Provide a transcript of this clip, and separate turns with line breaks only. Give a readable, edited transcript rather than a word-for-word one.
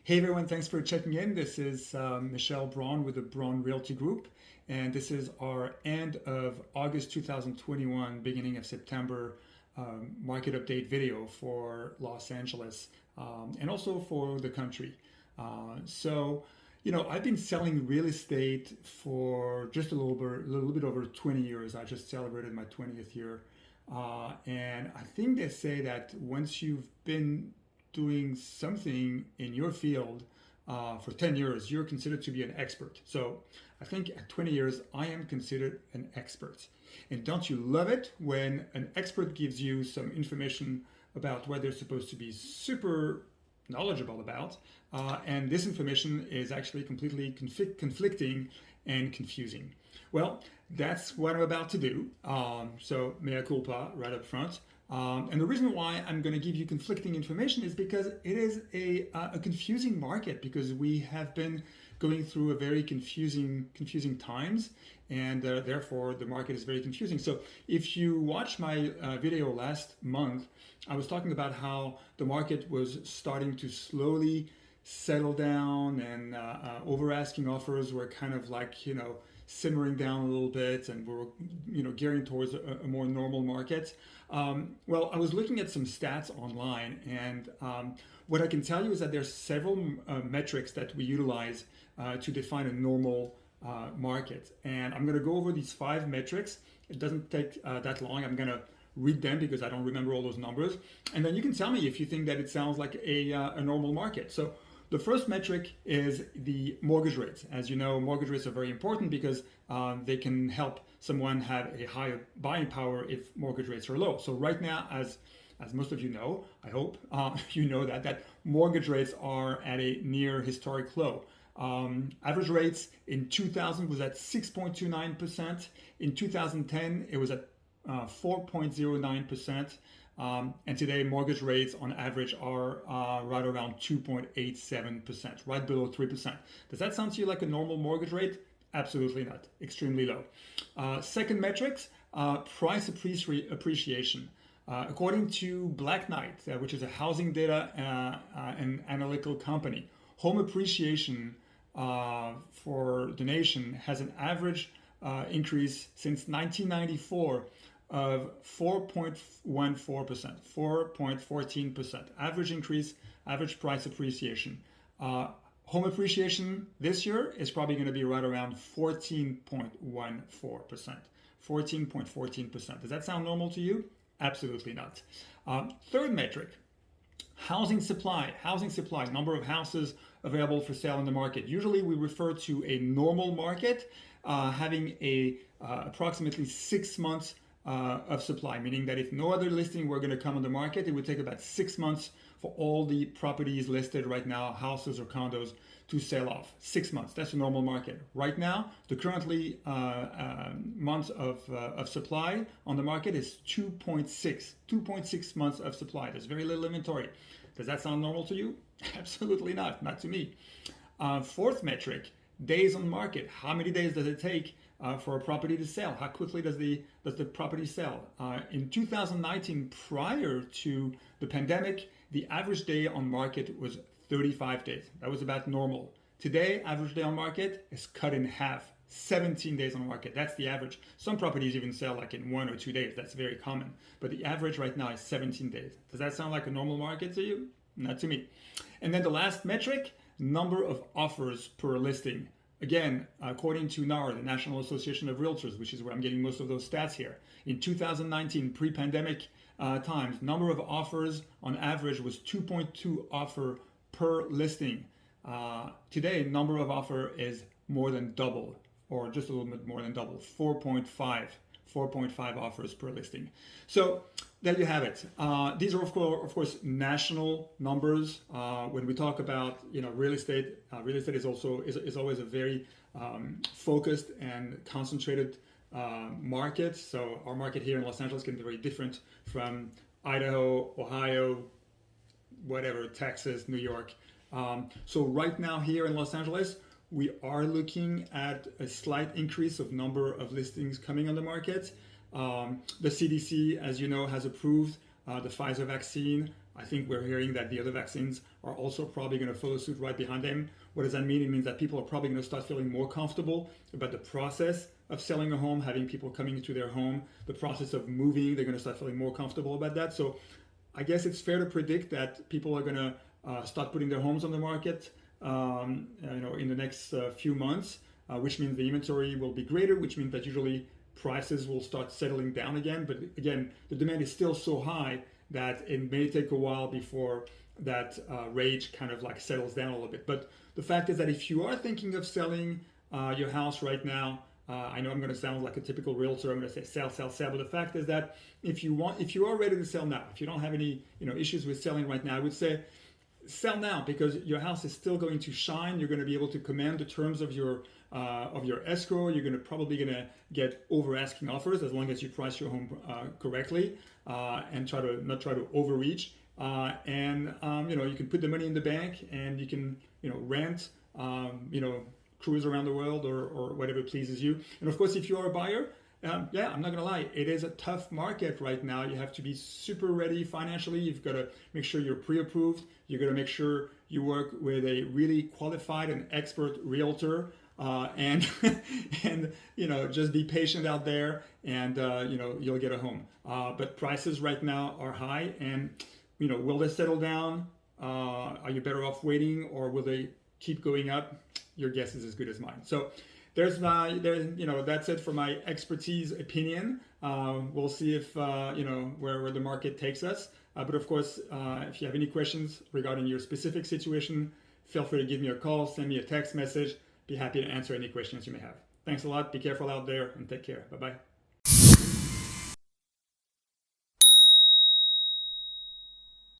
Hey everyone, thanks for checking in. This is Michel BRON with the BRON Realty Group, and this is our end of August 2021, beginning of September market update video for Los Angeles and also for the country. I've been selling real estate for just a little bit over 20 years. I just celebrated my 20th year, and I think they say that once you've been doing something in your field for 10 years, you're considered to be an expert. So I think at 20 years, I am considered an expert. And don't you love it when an expert gives you some information about what they're supposed to be super knowledgeable about, and this information is actually completely conflicting and confusing. Well, that's what I'm about to do. So mea culpa right up front. And the reason why I'm going to give you conflicting information is because it is a confusing market, because we have been going through a very confusing times, and therefore the market is very confusing. So if you watch my video last month, I was talking about how the market was starting to slowly settle down, and over asking offers were kind of like, simmering down a little bit, and we're gearing towards a more normal market. Well, I was looking at some stats online, and what I can tell you is that there's several metrics that we utilize to define a normal market, and I'm going to go over these 5 metrics. It doesn't take that long. I'm going to read them because I don't remember all those numbers, and then you can tell me if you think that it sounds like a normal market. So the first metric is the mortgage rates. As you know, mortgage rates are very important because they can help someone have a higher buying power if mortgage rates are low. So right now, as most of you know, I hope you know that mortgage rates are at a near historic low. Average rates in 2000 was at 6.29%. In 2010, it was at 4.09%. And today, mortgage rates on average are right around 2.87%, right below 3%. Does that sound to you like a normal mortgage rate? Absolutely not. Extremely low. Second metrics, price appreciation. According to Black Knight, which is a housing data and analytical company, home appreciation for the nation has an average increase since 1994 of 4.14%, 4.14%. Average increase, average price appreciation. Home appreciation this year is probably going to be right around 14.14%. 14.14%. Does that sound normal to you? Absolutely not. Third metric, housing supply. Housing supply, number of houses available for sale in the market. Usually we refer to a normal market having approximately 6 months of supply, meaning that if no other listing were going to come on the market, it would take about 6 months for all the properties listed right now, houses or condos, to sell off. 6 months, that's a normal market. Right now, the currently months of supply on the market is 2.6 months of supply. There's very little inventory. Does that sound normal to you? Absolutely not to me. Fourth metric, days on market. How many days does it take for a property to sell? How quickly does the property sell? In 2019, prior to the pandemic, the average day on market was 35 days. That was about normal. Today, average day on market is cut in half. 17 days on market. That's the average. Some properties even sell like in 1 or 2 days. That's very common. But the average right now is 17 days. Does that sound like a normal market to you? Not to me. And then the last metric, number of offers per listing. Again, according to NAR, the National Association of Realtors, which is where I'm getting most of those stats here, in 2019, pre-pandemic times, number of offers on average was 2.2 offer per listing. Today, number of offer is more than double, or just a little bit more than double, 4.5 offers per listing. So there you have it. These are of course national numbers. When we talk about real estate, real estate is always a very focused and concentrated market. So our market here in Los Angeles can be very different from Idaho, Ohio, whatever, Texas, New York. So right now here in Los Angeles, we are looking at a slight increase of number of listings coming on the market. The CDC, as you know, has approved the Pfizer vaccine I think we're hearing that the other vaccines are also probably going to follow suit right behind them. What does that mean? It means that people are probably going to start feeling more comfortable about the process of selling a home, having people coming into their home, the process of moving. They're going to start feeling more comfortable about that. So I guess it's fair to predict that people are going to start putting their homes on the market, in the next few months, which means the inventory will be greater, which means that usually prices will start settling down again. But again, the demand is still so high that it may take a while before that rage kind of like settles down a little bit. But the fact is that if you are thinking of selling your house right now, I know I'm going to sound like a typical realtor. I'm going to say sell, sell, sell. But the fact is that if you are ready to sell now, if you don't have any issues with selling right now, I would say sell now, because your house is still going to shine. You're going to be able to command the terms of your escrow. You're probably going to get over asking offers as long as you price your home correctly and not try to overreach. You can put the money in the bank and you can rent, cruise around the world or whatever pleases you. And of course, if you are a buyer, I'm not gonna lie, it is a tough market right now. You have to be super ready financially. You've got to make sure you're pre-approved. You've got to make sure you work with a really qualified and expert realtor, and just be patient out there, and you'll get a home. But prices right now are high, and will they settle down? Are you better off waiting, or will they keep going up? Your guess is as good as mine. So that's it for my expertise opinion. We'll see if where the market takes us. But of course, if you have any questions regarding your specific situation, feel free to give me a call, send me a text message. Be happy to answer any questions you may have. Thanks a lot. Be careful out there and take care. Bye-bye.